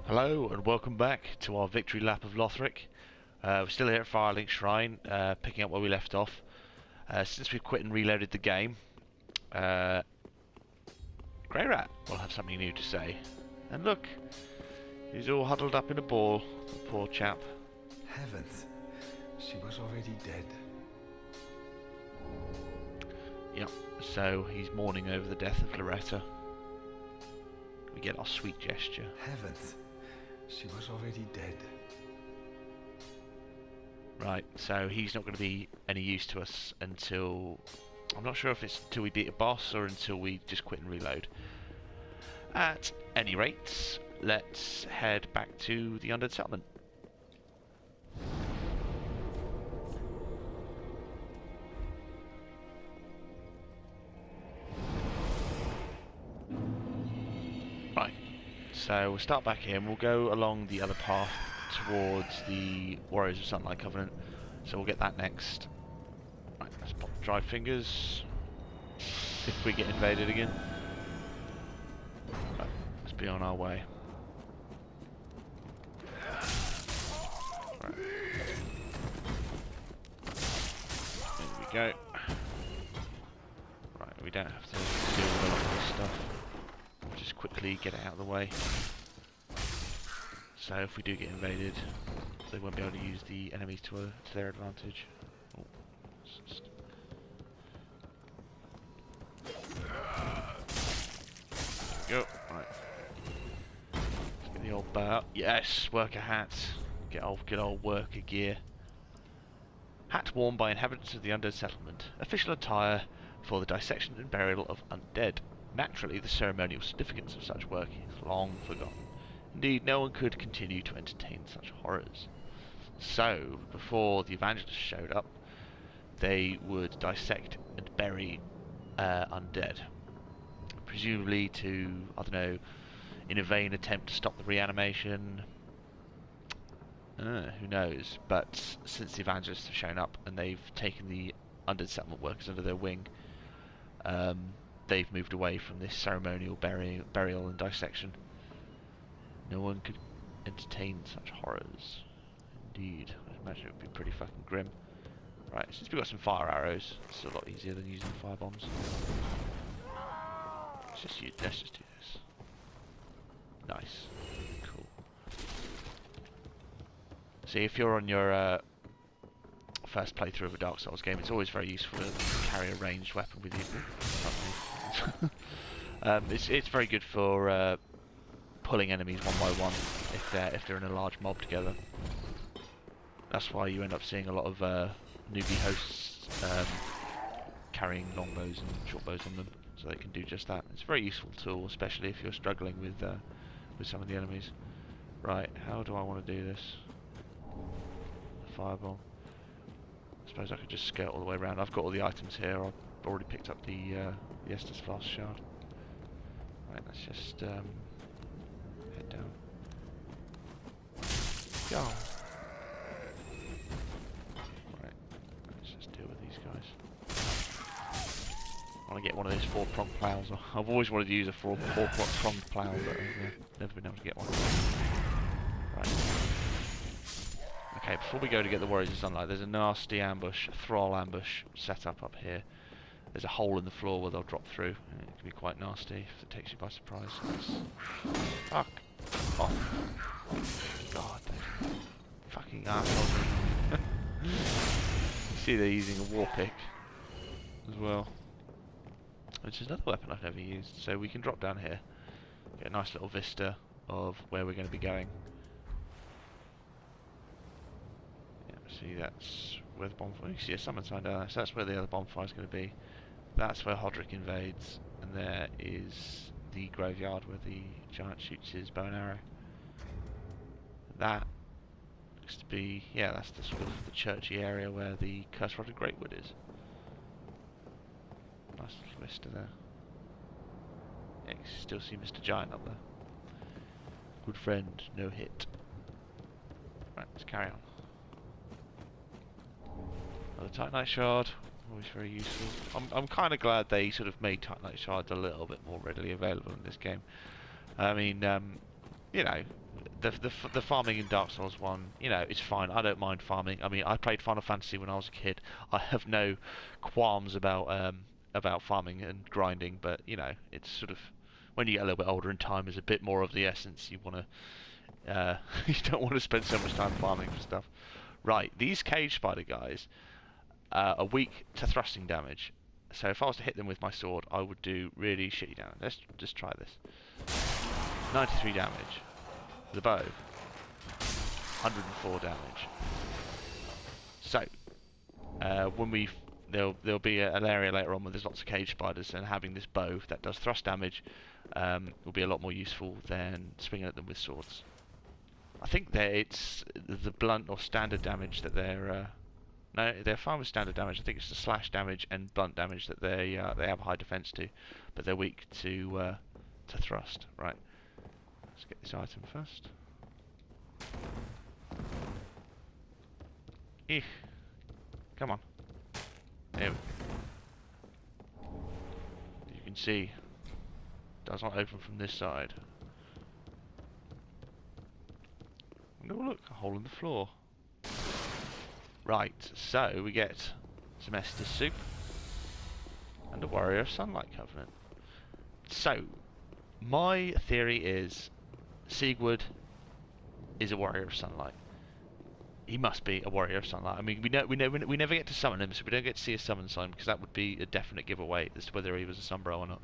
Hello and welcome back to our Victory Lap of Lothric. We're still here at Firelink Shrine, picking up where we left off. Since we've quit and reloaded the game, Grey Rat will have something new to say. And look, he's all huddled up in a ball, the poor chap. Heavens, she was already dead. Yep, so he's mourning over the death of Loretta. We get our sweet gesture. Heavens, she was already dead. Right, so he's not going to be any use to us until... I'm not sure if it's until we beat a boss or until we just quit and reload. At any rate, let's head back to the Undead Settlement. Right, so we'll start back here and we'll go along the other path towards the Warriors of Sunlight Covenant. So we'll get that next. Right, let's pop dry fingers. If we get invaded again. Right, let's be on our way. Right. There we go. Right, we don't have to deal with a lot of this stuff. We'll just quickly get it out of the way. So if we do get invaded, they won't be able to use the enemies to their advantage. Oh, just... There we go. Right. Let's get the old bow out. Yes, worker hat. Get old good old worker gear. Hat worn by inhabitants of the Undead Settlement. Official attire for the dissection and burial of undead. Naturally, the ceremonial significance of such work is long forgotten. Indeed, no one could continue to entertain such horrors. So, before the evangelists showed up, they would dissect and bury undead. Presumably to, I don't know, in a vain attempt to stop the reanimation. Who knows? But since the evangelists have shown up and they've taken the undead settlement workers under their wing, they've moved away from this ceremonial burial and dissection. No one could entertain such horrors. Indeed. I imagine it would be pretty fucking grim. Right, since we've got some fire arrows, it's a lot easier than using fire bombs. Let's just do this. Nice. Cool. See, if you're on your first playthrough of a Dark Souls game, it's always very useful to carry a ranged weapon with you. It's very good for pulling enemies one by one if they're in a large mob together. That's why you end up seeing a lot of newbie hosts carrying longbows and shortbows on them, so they can do just that. It's a very useful tool, especially if you're struggling with some of the enemies. Right, how do I want to do this? A fireball. I suppose I could just skirt all the way around. I've got all the items here. I've already picked up the Estus Flask Shard. Right, let's just head down. Go! Right, let's just deal with these guys. I want to get one of these four-pronged plows. I've always wanted to use a four-pronged plow, but I've never been able to get one. Right. Okay, before we go to get the Warriors of Sunlight, there's a nasty ambush, a thrall ambush set up here. There's a hole in the floor where they'll drop through, and it can be quite nasty if it takes you by surprise. Fuck off. God, those fucking assholes. You see they're using a war pick as well, which is another weapon I've never used. So we can drop down here, get a nice little vista of where we're going to be going. See, that's where the bonfire... You see a summon sign down there, so that's where the other bonfire is going to be. That's where Hodrick invades, and there is the graveyard where the giant shoots his bow and arrow. That looks to be... yeah, that's the sort of the churchy area where the Curse Rod of Greatwood is. Nice little vista there. Yeah, you can still see Mr. Giant up there. Good friend, no hit. Right, let's carry on. Another Titanite Shard, always very useful. I'm kind of glad they sort of made Titanite Shards a little bit more readily available in this game. I mean, you know, the farming in Dark Souls 1, you know, it's fine. I don't mind farming. I mean, I played Final Fantasy when I was a kid. I have no qualms about farming and grinding, but you know, it's sort of when you get a little bit older in time, is a bit more of the essence. You want to, you don't want to spend so much time farming for stuff. Right, these cage spider guys are weak to thrusting damage. So if I was to hit them with my sword, I would do really shitty damage. Let's just try this. 93 damage. The bow, 104 damage. So, when there'll be an area later on where there's lots of cage spiders, and having this bow that does thrust damage will be a lot more useful than swinging at them with swords. I think that it's the blunt or standard damage that they're no, they're fine with standard damage. I think it's the slash damage and blunt damage that they have a high defense to, but they're weak to thrust. Right. Let's get this item first. Eek. Come on. There we go. You can see it does not open from this side. Oh look, a hole in the floor. Right, so we get some Estus soup and a Warrior of Sunlight Covenant. So, my theory is Sigurd is a Warrior of Sunlight. He must be a Warrior of Sunlight. I mean, we never get to summon him, so we don't get to see a summon sign, because that would be a definite giveaway as to whether he was a Sunbro or not.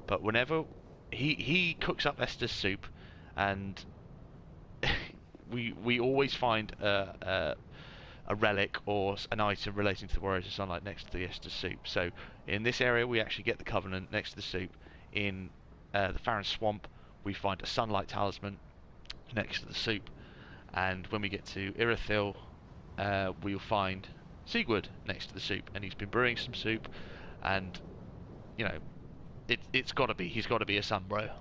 But whenever he cooks up Estus soup, and we always find a relic or an item relating to the Warriors of Sunlight next to the Estus soup. So in this area, we actually get the Covenant next to the soup. In the Farron Swamp, we find a Sunlight Talisman next to the soup. And when we get to Irithyll, we'll find Sigurd next to the soup, and he's been brewing some soup, and you know, he's got to be a Sunbro,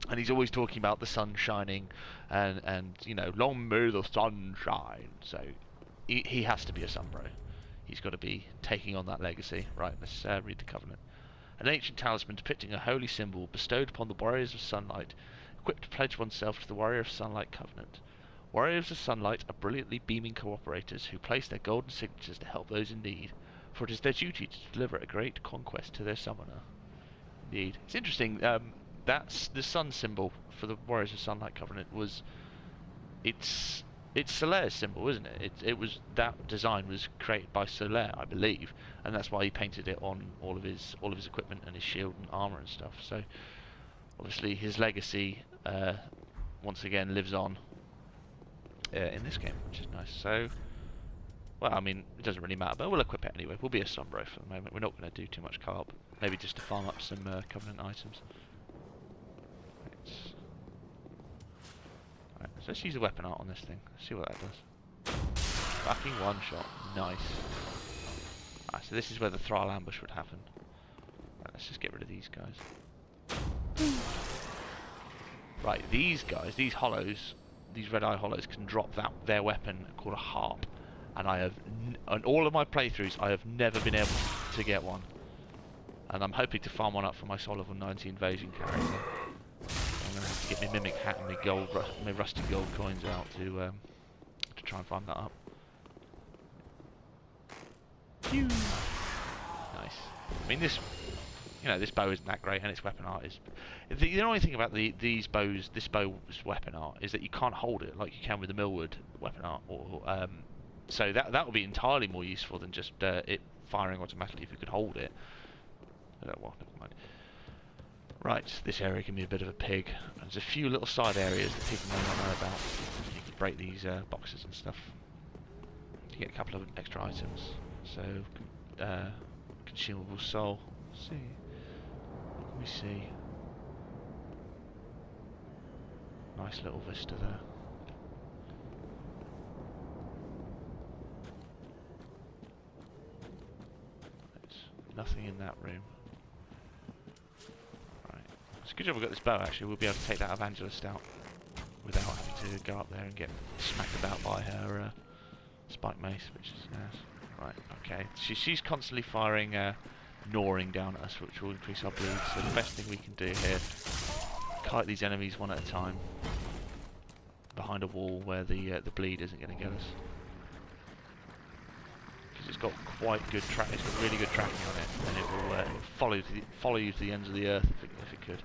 and he's always talking about the sun shining, and you know, long may the sun shine. So he has to be a Sunbro. He's got to be taking on that legacy. Right, let's read the Covenant. An ancient talisman depicting a holy symbol bestowed upon the Warriors of Sunlight, equipped to pledge oneself to the Warrior of Sunlight Covenant. Warriors of Sunlight are brilliantly beaming cooperators who place their golden signatures to help those in need, for it is their duty to deliver a great conquest to their summoner. Indeed. It's interesting, that's the sun symbol for the Warriors of Sunlight Covenant it's Solaire's symbol, isn't it? That design was created by Solaire, I believe, and that's why he painted it on all of his equipment and his shield and armor and stuff. So obviously his legacy once again lives on in this game, which is nice. So, well, I mean, it doesn't really matter, but we'll equip it anyway. We'll be a Sunbro for the moment. We're not going to do too much co-op. Maybe just to farm up some Covenant items. Right, so let's use a weapon art on this thing. Let's see what that does. Fucking one shot. Nice. Right, so this is where the Thrall ambush would happen. Right, let's just get rid of these guys. Right, these guys, these hollows, these red eye hollows can drop their weapon called a harp, and on all of my playthroughs I have never been able to get one, and I'm hoping to farm one up for my Soul Level 90 invasion character. I'm gonna have to get my mimic hat and my rusty gold coins out to try and farm that up. Pew! Nice. I mean, this bow isn't that great, and its weapon art is. The only thing about this bow's weapon art is that you can't hold it like you can with the Millwood weapon art, so that would be entirely more useful than just it firing automatically if you could hold it. Well, never mind. Right, this area can be a bit of a pig. There's a few little side areas that people may not know about. You can break these boxes and stuff to get a couple of extra items. So, consumable soul. Let's see. Let me see. Nice little vista there. There's nothing in that room. Right. It's a good job we got this bow actually. We'll be able to take that evangelist out without having to go up there and get smacked about by her spike mace, which is nice. Right, okay. She's constantly firing gnawing down at us, which will increase our bleed. So the best thing we can do here, kite these enemies one at a time. behind a wall where the bleed isn't going to get us. Because it's got quite good it's got really good tracking on it, and it will follow you to the ends of the earth if it could.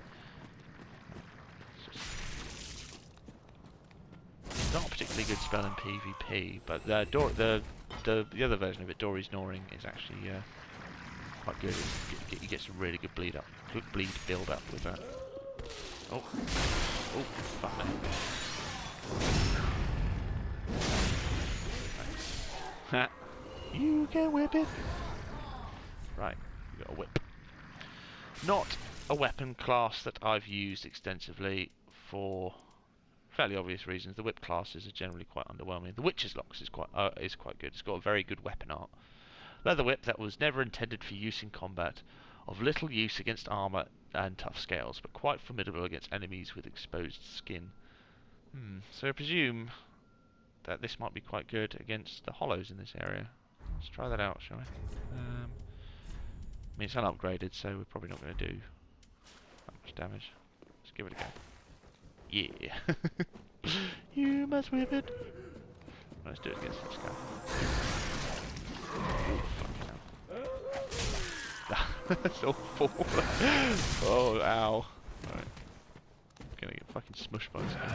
It's not a particularly good spell in PvP, but the other version of it, Dory's Gnawing, is actually quite good. You get some really good bleed build up with that. Oh, fuck me. Ha! You can whip it. Right, we got a whip. Not a weapon class that I've used extensively for fairly obvious reasons. The whip classes are generally quite underwhelming. The Witch's Locks is quite good. It's got a very good weapon art. Leather whip that was never intended for use in combat, of little use against armor and tough scales, but quite formidable against enemies with exposed skin. So I presume that this might be quite good against the hollows in this area. Let's try that out, shall we? I mean, it's unupgraded, so we're probably not going to do that much damage. Let's give it a go. Yeah. You must whip it. Let's do it against this guy. Oh, fucking hell. That's awful. Oh, ow. Right. I'm gonna get fucking smushed by this guy.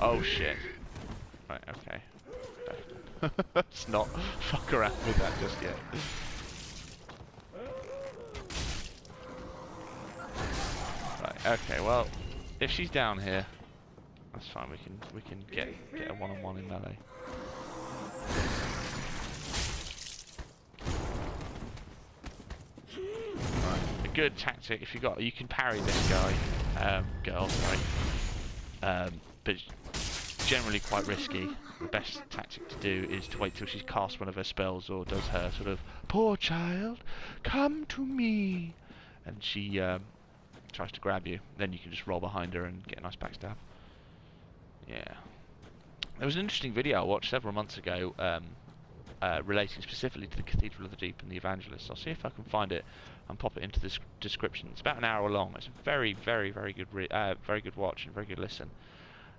Oh, shit. Right, okay. Let's not fuck around with that just yet. Right, okay, well, if she's down here, that's fine. We can get a one-on-one in melee. Right, a good tactic if you can parry this guy, girl, sorry. But it's generally quite risky. The best tactic to do is to wait till she's cast one of her spells or does her sort of "poor child, come to me," and she tries to grab you. Then you can just roll behind her and get a nice backstab. Yeah. There was an interesting video I watched several months ago relating specifically to the Cathedral of the Deep and the Evangelists. I'll see if I can find it and pop it into the description. It's about an hour long. It's a very, very, very good watch and very good listen.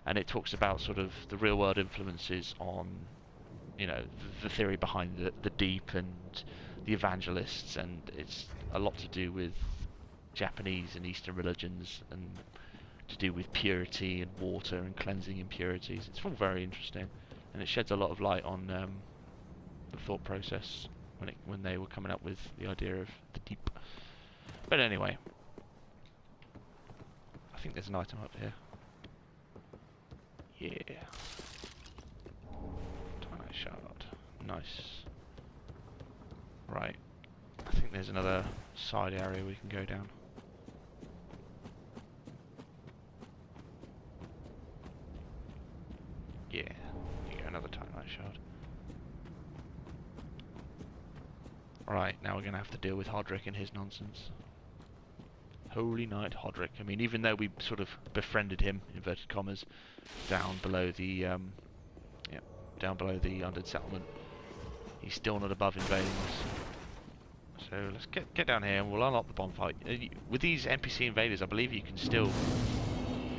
And it talks about sort of the real-world influences on, you know, the theory behind the Deep and the Evangelists, and it's a lot to do with Japanese and Eastern religions, and to do with purity and water and cleansing impurities. It's all very interesting, and it sheds a lot of light on the thought process when they were coming up with the idea of the Deep. But anyway, I think there's an item up here. Yeah. Tiny shard. Nice. Right. I think there's another side area we can go down. Yeah. You get another Titanite shard. Right, now we're going to have to deal with Hodrick and his nonsense. Holy Knight Hodrick. I mean, even though we sort of befriended him, inverted commas, down below the undead settlement, he's still not above invading us. So let's get down here and we'll unlock the bonfire. With these NPC invaders, I believe you can still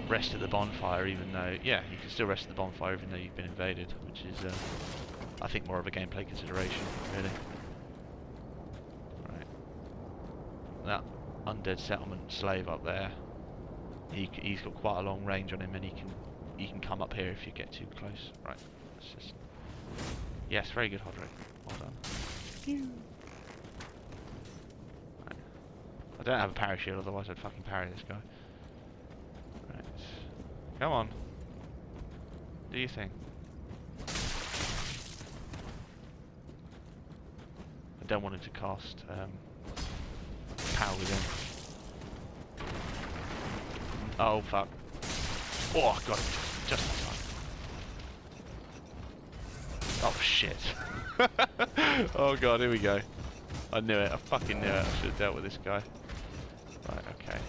rest at the bonfire, even though you can still rest at the bonfire even though you've been invaded, which is I think more of a gameplay consideration, really. Right. That undead settlement slave up there, he's got quite a long range on him, and he can come up here if you get too close. Right, let's just... Yes, very good, Hodrick. Well done. Right. I don't have a parry shield, otherwise I'd fucking parry this guy. Right. Come on. Do your thing. I don't want him to cast power with him. Oh fuck. Oh, I got it just in time. Oh shit. Oh god, here we go. I knew it, I fucking knew it. I should have dealt with this guy. Right, okay.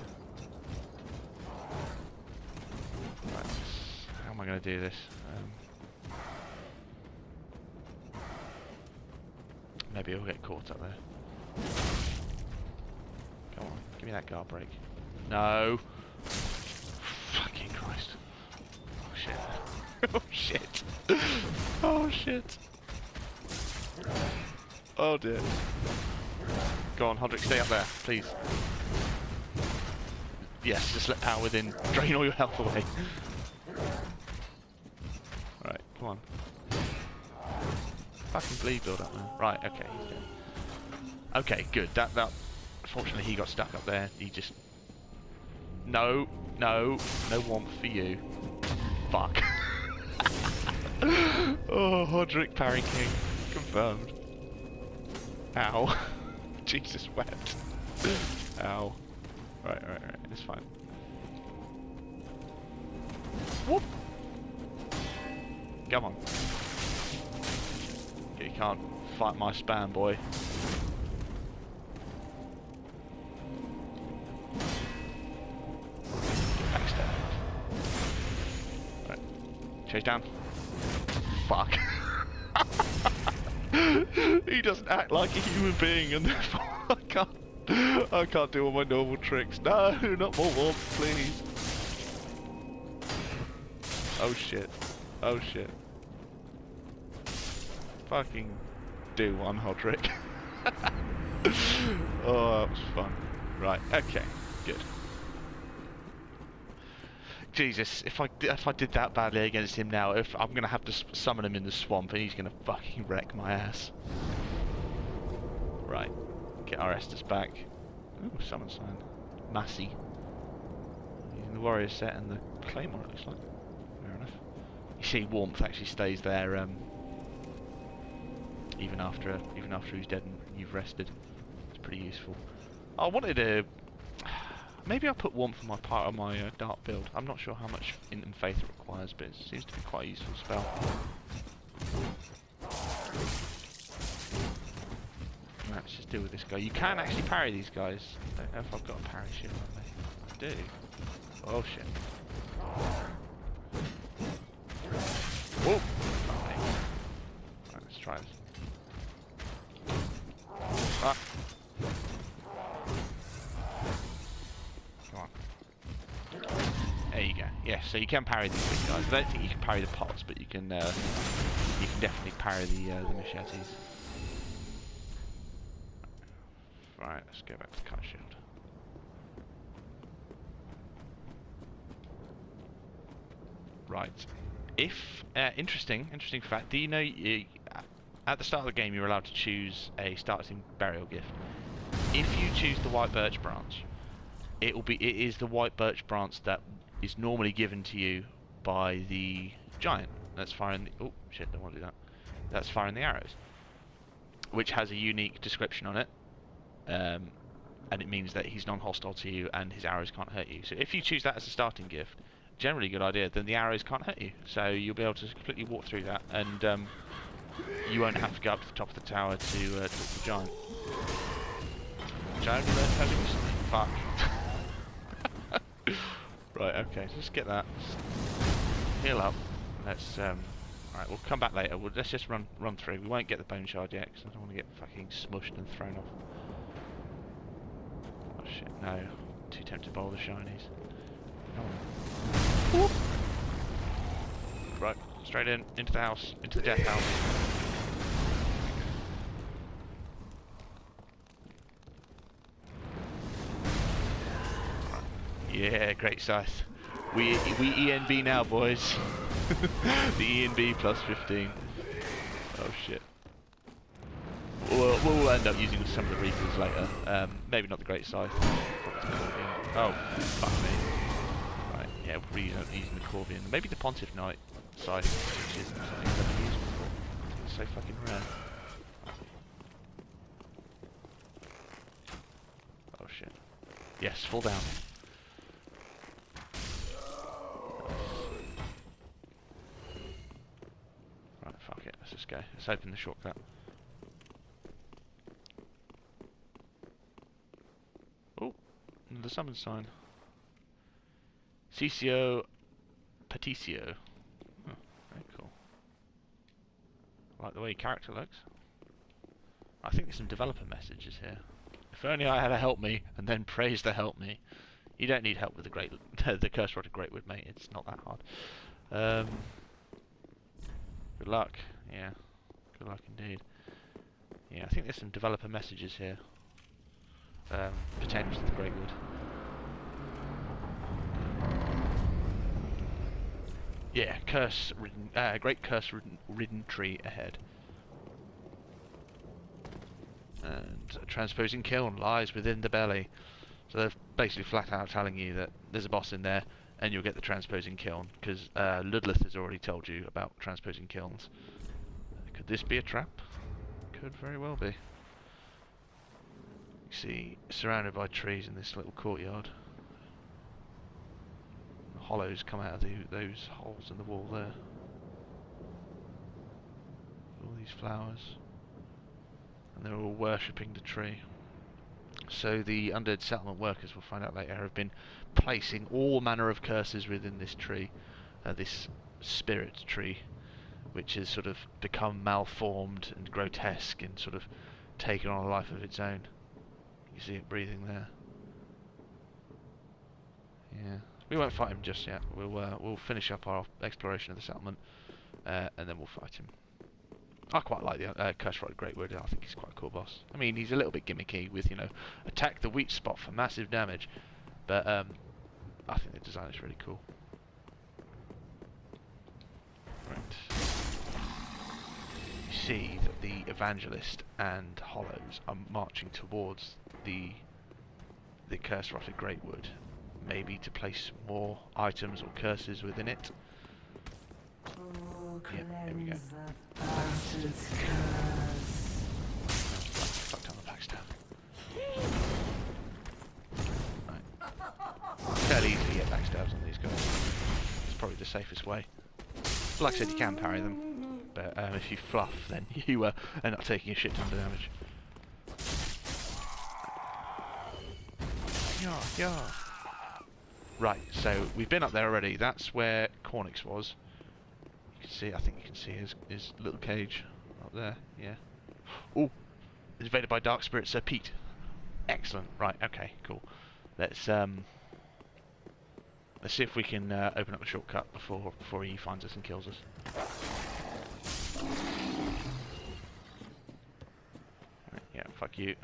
Right, how am I going to do this? Maybe he'll get caught up there. Come on, give me that guard break. No! Fucking Christ. Oh shit. Oh shit. Oh dear. Go on, Hodrick, stay up there, please. Yes, just let power within. Drain all your health away. Right, come on. Fucking bleed build up, man. Right, okay, he's good. Okay, good. That. Fortunately, he got stuck up there. He just. No warmth for you. Fuck. Oh, Hodrick parry king. Confirmed. Ow. Jesus wept. Ow. Right, it's fine. Whoop! Come on. You can't fight my spam, boy. Get backstab. Right. Chase down. Fuck. He doesn't act like a human being, and therefore I can't do all my normal tricks. No, not more warmth, please. Oh shit. Oh shit. Fucking do one, Hodrick. Oh, that was fun. Right, okay, good. Jesus, if I did that badly against him now, I'm gonna have to summon him in the swamp, and he's gonna fucking wreck my ass. Right, get our Estus back. Ooh, summon sign. Massey. Using the warrior set and the claymore, it looks like. Fair enough. You see, warmth actually stays there even after he's dead and you've rested. It's pretty useful. I wanted to. Maybe I'll put warmth on my part of my dark build. I'm not sure how much int and faith it requires, but it seems to be quite a useful spell. Right, let's just deal with this guy. You can actually parry these guys. I don't know if I've got a parry shield on me. I do. Oh shit. Whoa! Okay. Right, let's try this. Ah. Come on. There you go. Yes, so you can parry these big guys. I don't think you can parry the pots, but you can definitely parry the machetes. Right, let's go back to the cut shield. Right. If interesting fact. Do you know at the start of the game you're allowed to choose a starting burial gift? If you choose the white birch branch, it is the white birch branch that is normally given to you by the giant that's firing the, oh shit, don't want to do that. That's firing the arrows, which has a unique description on it, and it means that he's non-hostile to you and his arrows can't hurt you. So if you choose that as a starting gift, generally a good idea, then the arrows can't hurt you. So you'll be able to completely walk through that, and you won't have to go up to the top of the tower to talk to the giant. Which I only learned how to do recently. Fuck. Right, okay, so let's get that. Heal up. Let's alright, we'll come back later. Let's just run through. We won't get the bone shard yet because I don't want to get fucking smushed and thrown off. Oh shit, no. Too tempted to bowl the shinies. No. Right, straight into the house, into the death house. Yeah, great scythe. We ENB now, boys. The ENB plus 15. Oh shit. We'll end up using some of the Reapers later. Maybe not the great scythe. Oh, fuck me. Right, yeah, we'll be using the Corvian. Maybe the Pontiff Knight scythe, which isn't something I've ever used before. It's so fucking rare. Oh shit. Yes, fall down. Right, fuck it, let's just go. Let's open the shortcut. Oh, the summon sign. Cicio Peticio. Oh, very cool. I like the way your character looks. I think there's some developer messages here. If only I had a help me, and then praise the help me. You don't need help with the Curse Rod of Greatwood, mate. It's not that hard. Good luck. Yeah. Good luck indeed. Yeah, I think there's some developer messages here. Pertaining to the Great Wood. Yeah, great curse-ridden tree ahead. And a transposing kiln lies within the belly. So they're basically flat out telling you that there's a boss in there, and you'll get the transposing kiln, because Ludleth has already told you about transposing kilns. Could this be a trap? Could very well be. You see, surrounded by trees in this little courtyard. Hollows come out of those holes in the wall there. All these flowers. And they're all worshipping the tree. So the undead settlement workers, we'll find out later, have been placing all manner of curses within this tree. This spirit tree, which has sort of become malformed and grotesque and sort of taken on a life of its own. You see it breathing there. Yeah. We won't fight him just yet. We'll finish up our exploration of the settlement, and then we'll fight him. I quite like the Curse-Rotted Greatwood. I think he's quite a cool boss. I mean, he's a little bit gimmicky with, you know, attack the weak spot for massive damage, but I think the design is really cool. Right. You see that the Evangelist and Hollows are marching towards the Curse-Rotted Greatwood. Maybe to place more items or curses within it. Yeah, here we go. Fuck down the backstab. Right. Fairly easy to get backstabs on these guys. It's probably the safest way. Like I said, you can parry them, but if you fluff, then you end up taking a shit ton of damage. Yeah. Right, so we've been up there already. That's where Cornix was. You can see, I think you can see his little cage up there. Yeah. Oh, invaded by dark spirits, Sir Pete. Excellent. Right. Okay. Cool. Let's see if we can open up a shortcut before he finds us and kills us. Right, yeah. Fuck you.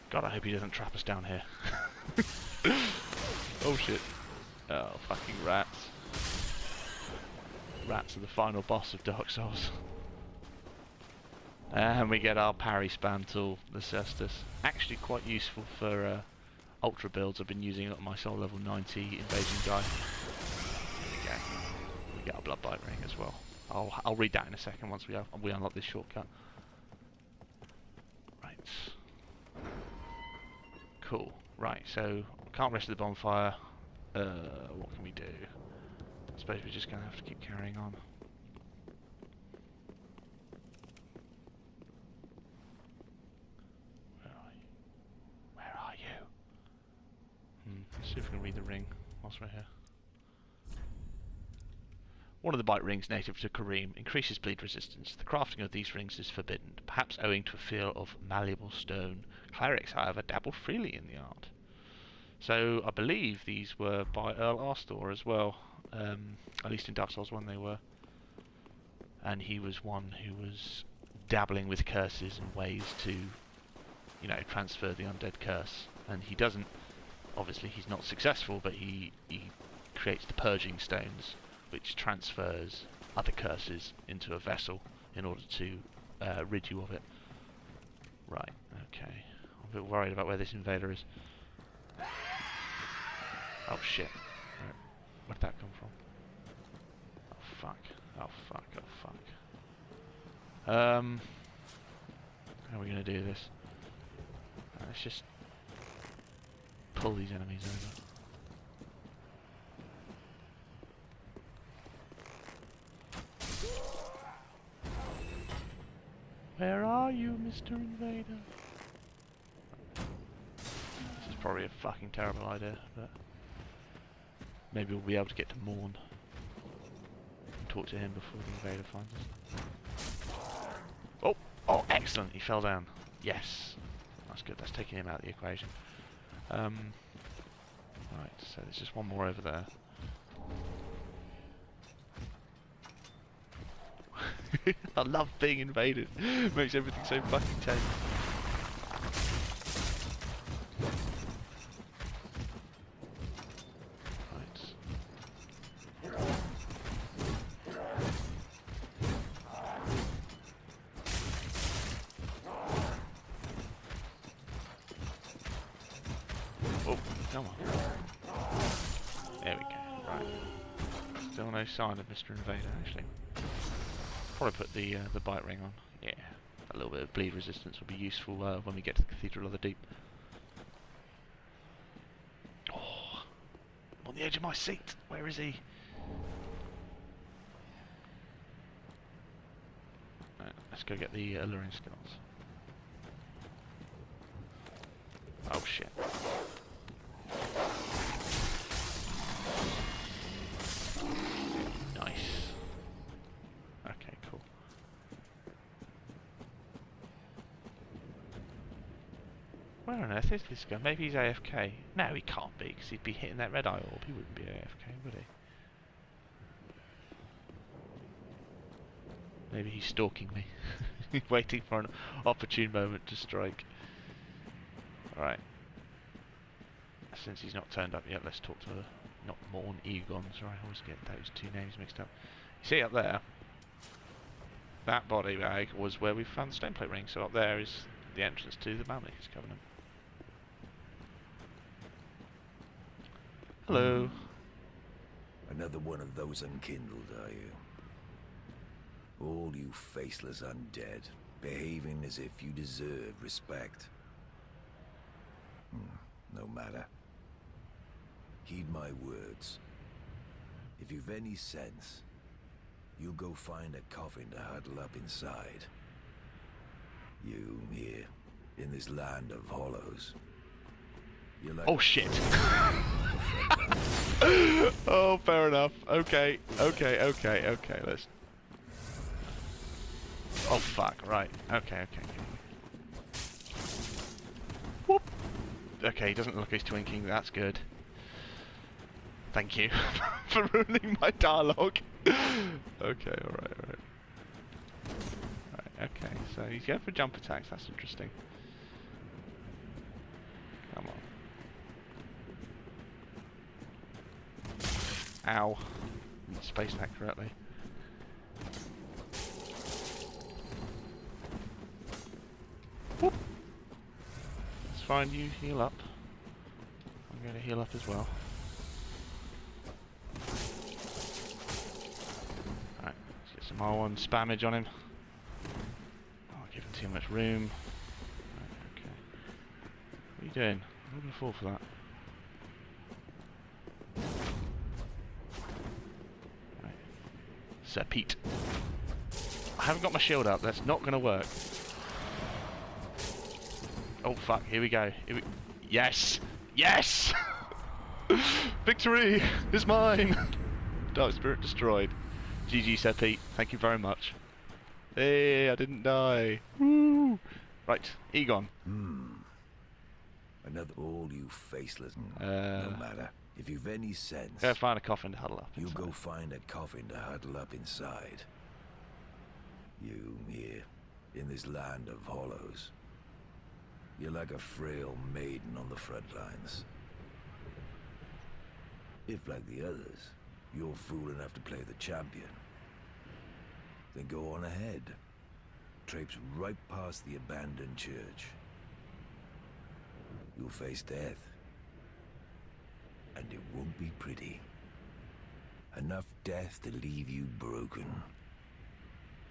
God, I hope he doesn't trap us down here. Oh shit. Oh, fucking rats. Rats are the final boss of Dark Souls. And we get our parry spam tool, the Cestus. Actually quite useful for ultra builds. I've been using it on my soul level 90 invasion guy. There we go. We get our blood bite ring as well. I'll read that in a second once we unlock this shortcut. Right. Cool. Right, so can't rest at the bonfire. What can we do? I suppose we're just going to have to keep carrying on. Where are you? Let's see if we can read the ring whilst we're here. One of the bite rings native to Kareem increases bleed resistance. The crafting of these rings is forbidden, perhaps owing to a fear of malleable stone. Clerics, however, dabble freely in the art. So I believe these were by Earl Arstor as well. At least in Dark Souls 1 they were. And he was one who was dabbling with curses and ways to, you know, transfer the undead curse. And he doesn't, obviously he's not successful, but he creates the purging stones, which transfers other curses into a vessel in order to rid you of it. Right, okay. I'm a bit worried about where this invader is. Oh shit. Where'd that come from? Oh fuck. Oh fuck. Oh fuck. How are we gonna do this? Let's just pull these enemies over. Where are you, Mr. Invader? This is probably a fucking terrible idea, but maybe we'll be able to get to Morn and talk to him before the invader finds us. Oh, excellent, he fell down. Yes, that's good, that's taking him out of the equation. Right, so there's just one more over there. I love being invaded. Makes everything so fucking tense. Oh, come on. There we go. Right. Still no sign of Mr. Invader, actually. Probably put the bite ring on. Yeah. A little bit of bleed resistance will be useful when we get to the Cathedral of the Deep. Oh, I'm on the edge of my seat. Where is he? Right, let's go get the alluring skulls. Oh shit. Nice. Okay, cool. Where on earth is this guy? Maybe he's AFK. No, he can't be, because he'd be hitting that red eye orb. He wouldn't be AFK, would he? Maybe he's stalking me. Waiting for an opportune moment to strike. Alright. Since he's not turned up yet, let's talk to not Morn Egon. Sorry, I always get those two names mixed up. You see up there? That body bag was where we found the stoneplate ring, so up there is the entrance to the Mamluks Covenant. Hello. Another one of those unkindled, are you? All you faceless undead, behaving as if you deserve respect. No matter. Heed my words. If you've any sense, you'll go find a coffin to huddle up inside. You, here, in this land of hollows. You're like oh shit! Oh, fair enough. Okay, let's... Oh fuck, right. Okay. Whoop! Okay, he doesn't look like he's twinking, that's good. Thank you for ruining my dialogue. Okay, alright. Right, okay, so he's going for jump attacks, that's interesting. Come on. Ow. Didn't space that correctly. Whoop. It's fine, you heal up. I'm going to heal up as well. Alright, let's get some R1 spammage on him. Oh, I've given too much room. Right, okay. What are you doing? I'm not going to fall for that. Right. Sir Pete. I haven't got my shield up, that's not going to work. Oh fuck, here we go. Yes! Yes! Victory is mine! Dark Spirit destroyed. GG, Sir Pete. Thank you very much. Hey, I didn't die. Woo! Right, Egon. Another all you faceless. No matter. If you've any sense, Go find a coffin to huddle up you inside. go find a coffin to huddle up inside. You, here, in this land of hollows. You're like a frail maiden on the front lines. If, like the others, you're fool enough to play the champion, then go on ahead. Traipse right past the abandoned church. You'll face death. And it won't be pretty. Enough death to leave you broken.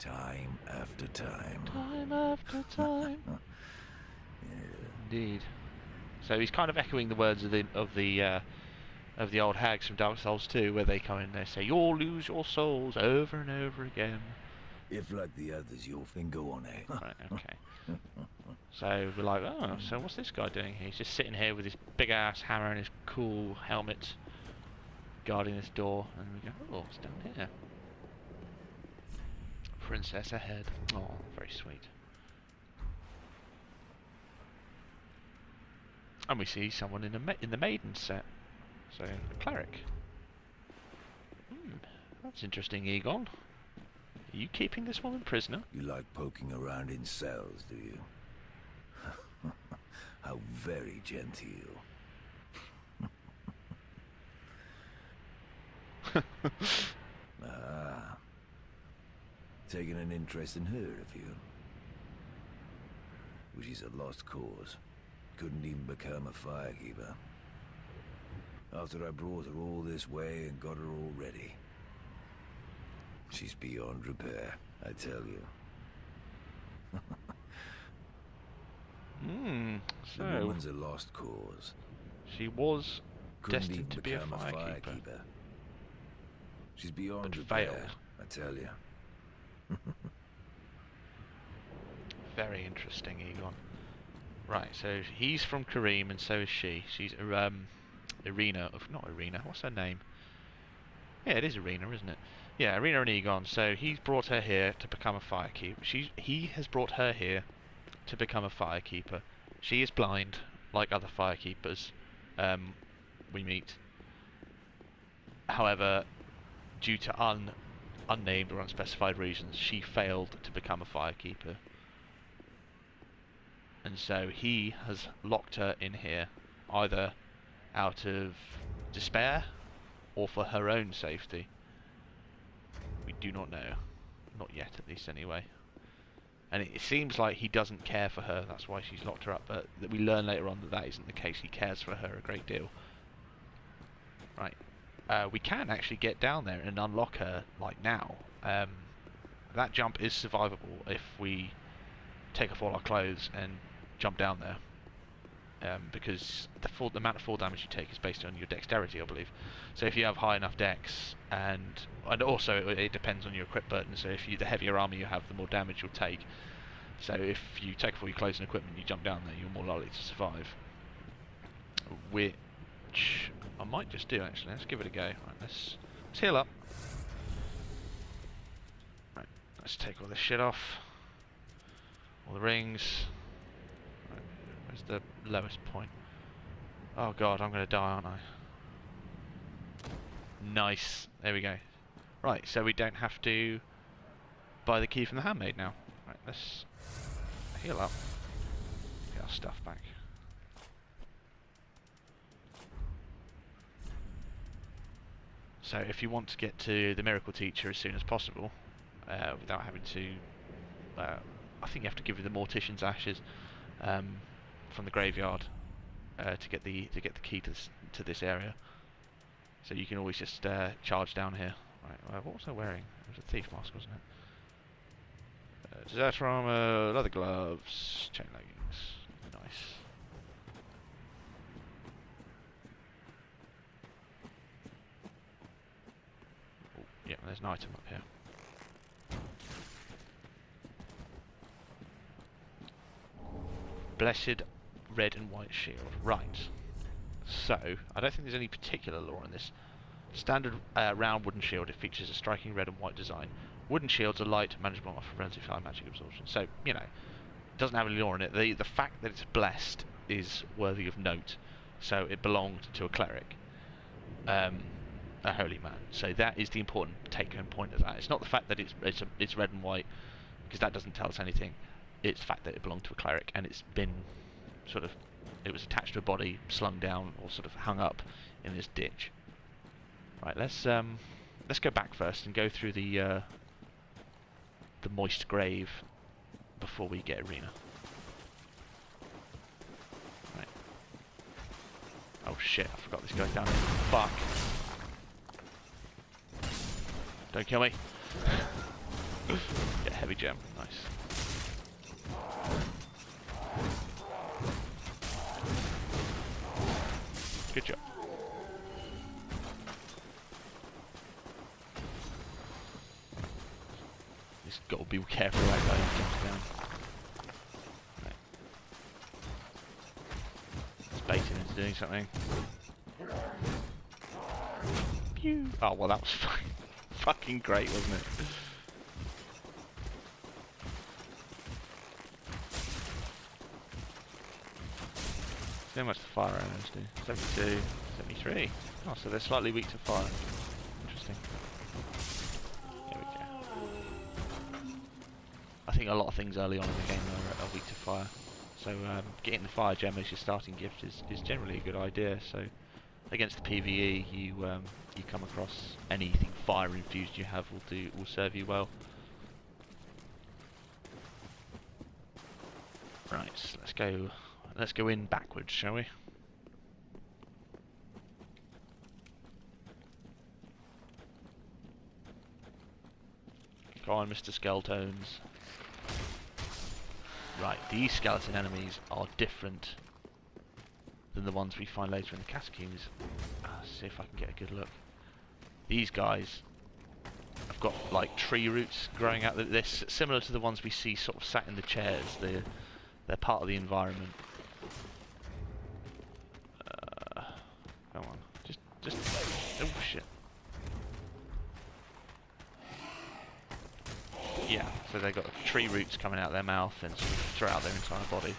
Time after time. Time after time. Indeed. So he's kind of echoing the words of the old hags from Dark Souls 2, where they come in there and say, "You'll lose your souls over and over again." If, like the others, you'll then go on ahead. Right. Okay. So we're like, oh, so what's this guy doing here? He's just sitting here with his big ass hammer and his cool helmet, guarding this door, and we go, oh, it's down here. Princess ahead. Oh, very sweet. And we see someone in the maiden set. So, a cleric. That's interesting, Egon. Are you keeping this woman prisoner? You like poking around in cells, do you? How very genteel. Ah. Taken an interest in her, have you? Well, she's a lost cause. Couldn't even become a firekeeper. After I brought her all this way and got her all ready. She's beyond repair, I tell you. So The woman's a lost cause. she was Couldn't destined even to be a become firekeeper. She's beyond But repair, failed. I tell you. Very interesting, Egon. Right, so he's from Kareem and so is she. She's Irina, not Irina, what's her name? Yeah, it is Irina, isn't it? Yeah, Irina and Egon. So he's brought her here to become a firekeeper. He has brought her here to become a firekeeper. She is blind, like other firekeepers we meet. However, due to unnamed or unspecified reasons, she failed to become a firekeeper. And so he has locked her in here, either out of despair or for her own safety. We do not know. Not yet, at least, anyway. And it seems like he doesn't care for her, that's why she's locked her up, but we learn later on that that isn't the case. He cares for her a great deal. Right. We can actually get down there and unlock her, like, now. That jump is survivable if we take off all our clothes and jump down there. Because the amount of fall damage you take is based on your dexterity, I believe. So if you have high enough dex, and also it depends on your equip burden, so the heavier armor you have, the more damage you'll take. So if you take off all your clothes and equipment, you jump down there, you're more likely to survive. Which I might just do, actually. Let's give it a go. Right, let's heal up. Right, let's take all this shit off. All the rings. Right, where's the lowest point? Oh god, I'm gonna die, aren't I? Nice. There we go. Right, so we don't have to buy the key from the handmaid now. Right, let's heal up. Get our stuff back. So if you want to get to the miracle teacher as soon as possible, without having to, I think you have to give her the mortician's ashes from the graveyard to get the key to this area. So you can always just charge down here. Right, what was I wearing? It was a thief mask, wasn't it? Deserter armor, leather gloves, chain leggings. Nice. Oh, yeah, there's an item up here. Blessed red and white shield. Right. So, I don't think there's any particular lore in this. Standard round wooden shield, it features a striking red and white design. Wooden shields are light, manageable, and offer relatively high magic absorption. So, you know, it doesn't have any lore in it. The fact that it's blessed is worthy of note. So, it belonged to a cleric. A holy man. So that is the important take-home point of that. It's not the fact that it's red and white, because that doesn't tell us anything. It's the fact that it belonged to a cleric, and it's been it was attached to a body, slung down, or sort of hung up in this ditch. Right, let's go back first and go through the moist grave before we get Irina. Right. Oh shit! I forgot this guy's down here. Fuck! Don't kill me. Get a heavy gem. Nice. Good job. Just got to be careful right guy who jumps down. Right. Let's bait him into doing something. Pew! Oh well, that was fucking great, wasn't it? See how much the fire arrows do. 72, 73. Oh, so they're slightly weak to fire. Interesting. There we go. I think a lot of things early on in the game are weak to fire. So getting the fire gem as your starting gift is generally a good idea. So against the PvE, you come across anything fire infused you have will serve you well. Right, so let's go in backwards, shall we? Go on, Mr. Skeletones. Right, these skeleton enemies are different than the ones we find later in the catacombs. Let's see if I can get a good look. These guys have got like tree roots growing out. They're similar to the ones we see sort of sat in the chairs. They're part of the environment. Come on, just oh shit. Yeah, so they've got tree roots coming out of their mouth and sort of throughout their entire body,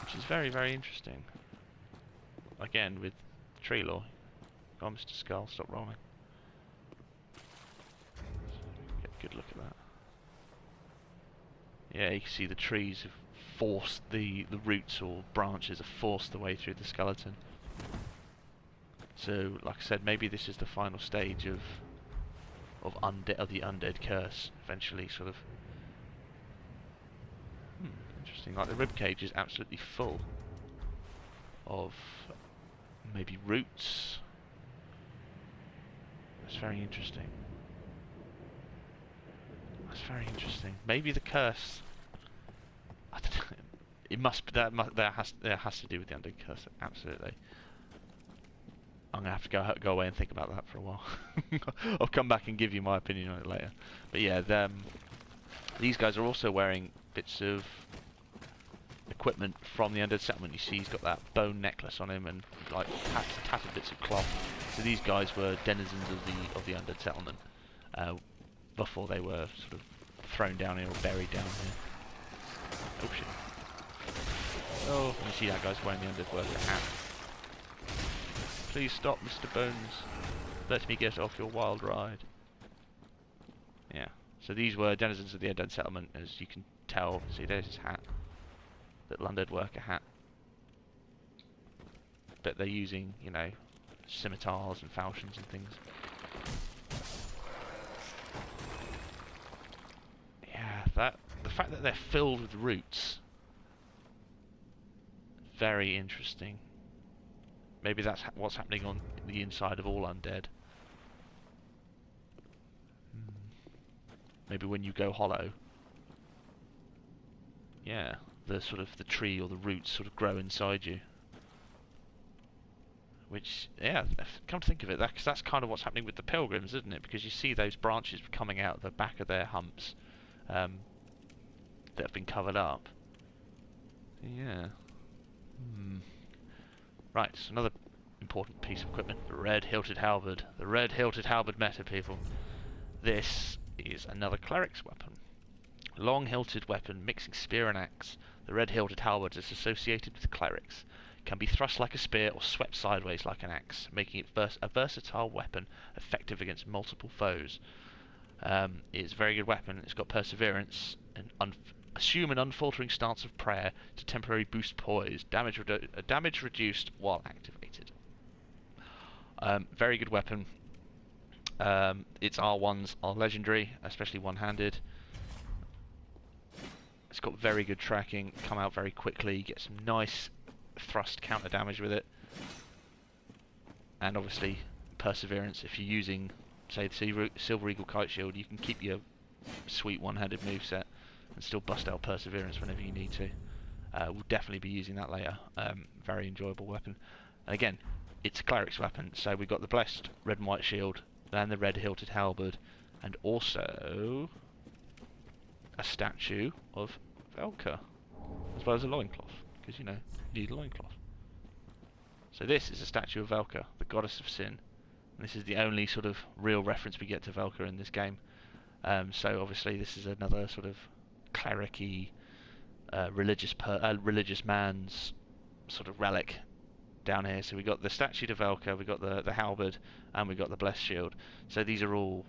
which is very, very interesting. Again, with tree lore. Go on, Mr. Skull, stop rolling. Get a good look at that. Yeah, you can see the trees have forced the roots or branches have forced the way through the skeleton. So, like I said, maybe this is the final stage of the undead curse. Eventually, sort of. Interesting. Like the ribcage is absolutely full of maybe roots. That's very interesting. That's very interesting. Maybe the curse. I don't know. It must. That has to do with the undead curse. Absolutely. I'm gonna have to go away and think about that for a while. I'll come back and give you my opinion on it later. But yeah, these guys are also wearing bits of equipment from the undead settlement. You see, he's got that bone necklace on him and like tattered bits of cloth. So these guys were denizens of the undead settlement before they were sort of thrown down here or buried down here. Oh shit! Oh, and you see that guy's wearing the undead worker hat. Please stop, Mr. Bones. Let me get off your wild ride. Yeah. So these were denizens of the undead settlement, as you can tell. See, there's his hat. Little undead worker hat. But they're using, you know, scimitars and falchions and things. Yeah, the fact that they're filled with roots. Very interesting. Maybe that's what's happening on the inside of all undead. Maybe when you go hollow, yeah, the tree or the roots sort of grow inside you. Which, yeah, come to think of it, that's kind of what's happening with the pilgrims, isn't it? Because you see those branches coming out the back of their humps that have been covered up. Yeah. Right, so another important piece of equipment, the red hilted halberd. The red hilted halberd meta, people. This is another cleric's weapon. Long hilted weapon mixing spear and axe. The red hilted halberd is associated with clerics. Can be thrust like a spear or swept sideways like an axe, making it a versatile weapon effective against multiple foes. It's a very good weapon. It's got perseverance and assume an unfaltering stance of prayer to temporarily boost poise. Damage reduced while activated. Very good weapon. Its R1s are legendary, especially one-handed. It's got very good tracking, come out very quickly, get some nice thrust counter damage with it. And obviously perseverance. If you're using, say, the Silver Eagle Kite Shield, you can keep your sweet one-handed moveset and still bust out perseverance whenever you need to. We'll definitely be using that later. Very enjoyable weapon. And again, it's a cleric's weapon, so we've got the blessed red and white shield, then the red hilted halberd, and also a statue of Velka, as well as a loincloth, because, you know, you need a loincloth. So this is a statue of Velka, the goddess of sin. And this is the only sort of real reference we get to Velka in this game. So obviously this is another sort of cleric-y, religious man's sort of relic down here. So we got the statue of Velka, we got the halberd, and we got the blessed shield. So these are all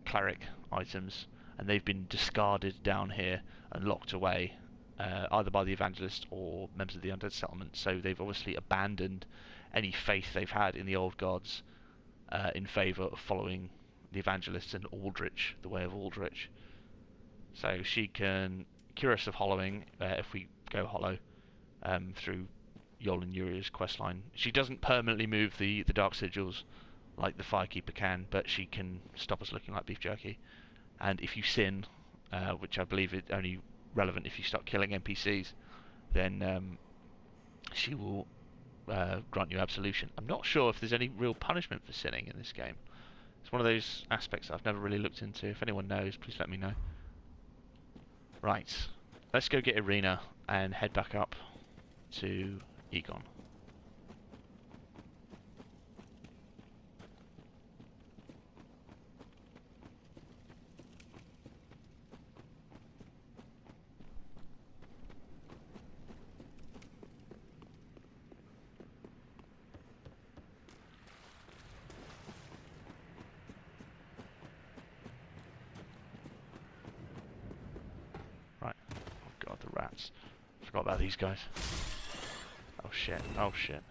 cleric items, and they've been discarded down here and locked away, either by the evangelist or members of the undead settlement. So they've obviously abandoned any faith they've had in the old gods in favour of following the evangelists and Aldrich, the way of Aldrich. So she can cure us of hollowing if we go hollow through Yol and Uria's questline. She doesn't permanently move the dark sigils like the Firekeeper can, but she can stop us looking like beef jerky. And if you sin, which I believe is only relevant if you start killing NPCs, then she will grant you absolution. I'm not sure if there's any real punishment for sinning in this game. It's one of those aspects that I've never really looked into. If anyone knows, please let me know. Right, let's go get Irina and head back up to Egon. Right, oh god, the rats. Forgot about these guys. Oh shit, oh shit.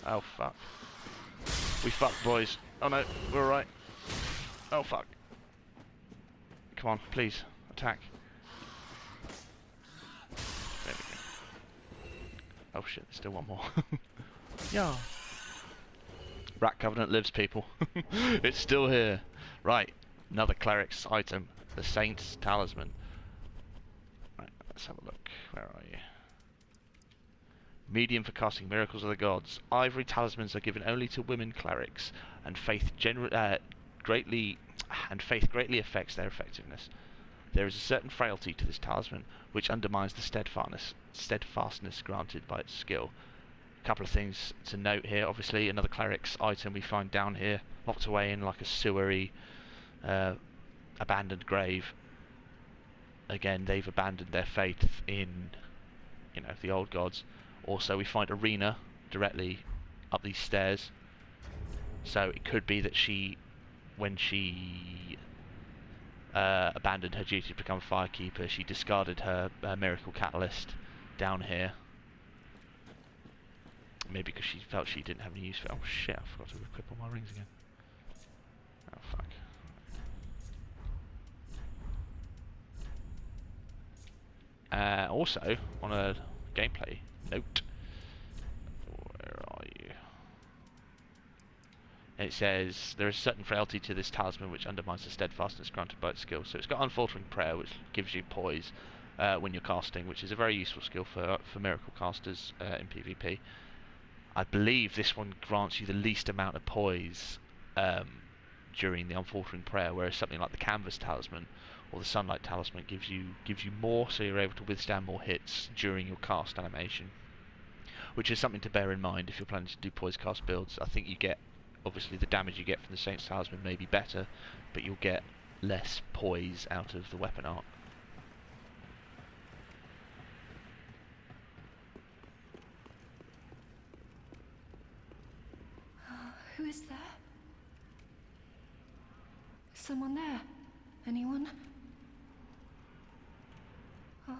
Oh fuck. We fucked, boys. Oh no, we're alright. Oh fuck. Come on, please, attack. There we go. Oh shit, there's still one more. Yeah. Rat Covenant lives, people. It's still here. Right, another cleric's item. The Saint's Talisman. Right, let's have a look. Where are you? Medium for casting miracles of the gods. Ivory talismans are given only to women clerics, and faith greatly affects their effectiveness. There is a certain frailty to this talisman, which undermines the steadfastness granted by its skill. A couple of things to note here. Obviously, another cleric's item we find down here, locked away in like a sewery, abandoned grave. Again, they've abandoned their faith in, you know, the old gods. Also, we find Irina directly up these stairs. So it could be that she, when she abandoned her duty to become a firekeeper, she discarded her miracle catalyst down here. Maybe because she felt she didn't have any use for it. Oh shit, I forgot to equip all my rings again. Oh fuck. Also, on a gameplay note, where are you? It says, there is a certain frailty to this talisman which undermines the steadfastness granted by its skill. So it's got Unfaltering Prayer, which gives you poise when you're casting, which is a very useful skill for miracle casters in PvP. I believe this one grants you the least amount of poise during the Unfaltering Prayer, whereas something like the Canvas Talisman or the Sunlight Talisman gives you more, so you're able to withstand more hits during your cast animation, which is something to bear in mind if you're planning to do poise cast builds. I think you get, obviously the damage you get from the Saint's Talisman may be better, but you'll get less poise out of the weapon art. Who is there? Is someone there? Anyone? Oh,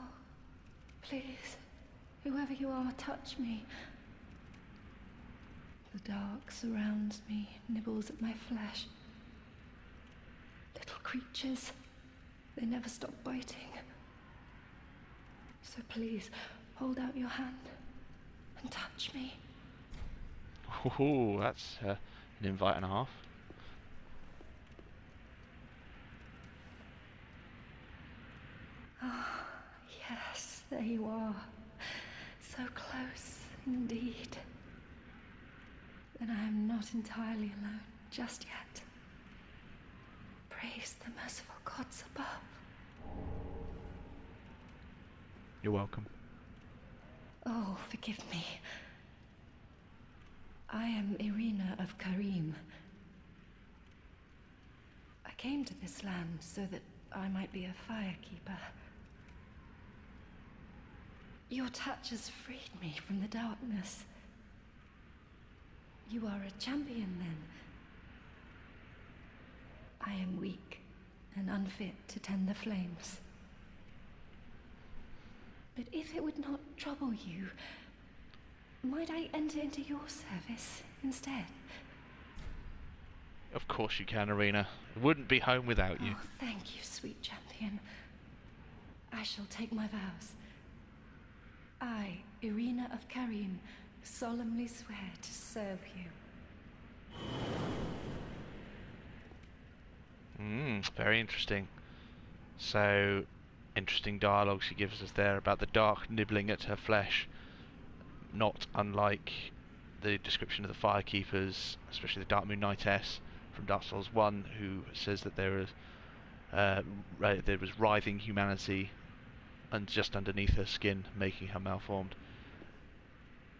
please, whoever you are, touch me. The dark surrounds me, nibbles at my flesh. Little creatures, they never stop biting. So please, hold out your hand and touch me. Ooh, that's an invite and a half. Ah, yes, there you are. So close, indeed. Then I am not entirely alone, just yet. Praise the merciful gods above. You're welcome. Oh, forgive me. I am Irina of Karim. I came to this land so that I might be a firekeeper. Your touch has freed me from the darkness. You are a champion, then. I am weak and unfit to tend the flames. But if it would not trouble you, might I enter into your service instead? Of course you can, Irina. It wouldn't be home without you. Oh, thank you, sweet champion. I shall take my vows. I, Irina of Karim, solemnly swear to serve you. Very interesting. So, interesting dialogue she gives us there about the dark nibbling at her flesh. Not unlike the description of the Firekeepers, especially the Dark Moon Knightess from Dark Souls 1, who says that there was writhing humanity and just underneath her skin, making her malformed.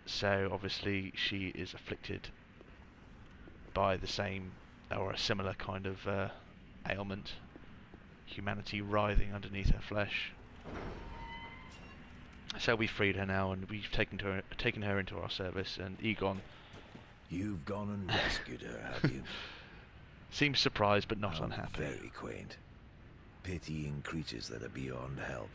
So obviously she is afflicted by the same or a similar kind of ailment, humanity writhing underneath her flesh. So we freed her now, and we've taken her into our service. And Egon, You've gone and rescued her, have you? seems surprised but not How unhappy. Very quaint. Pitying creatures that are beyond help.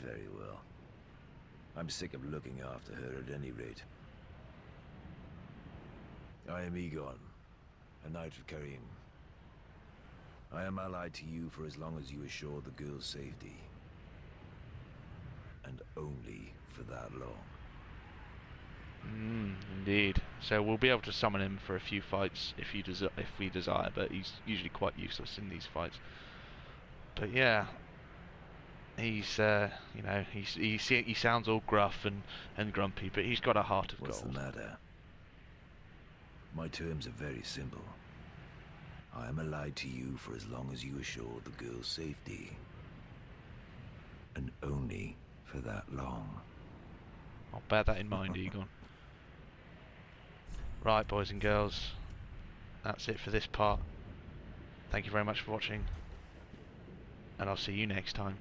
Very well. I'm sick of looking after her at any rate. I am Egon, a knight of Karim. I am allied to you for as long as you assure the girl's safety. And only for that long. Indeed. So we'll be able to summon him for a few fights if we desire, but he's usually quite useless in these fights. But yeah, he's you know, he sounds all gruff and grumpy, but he's got a heart of What's gold. the matter? My terms are very simple. I am allied to you for as long as you assure the girl's safety. And only for that long. I'll bear that in mind, Egon. Right, boys and girls, that's it for this part. Thank you very much for watching, and I'll see you next time.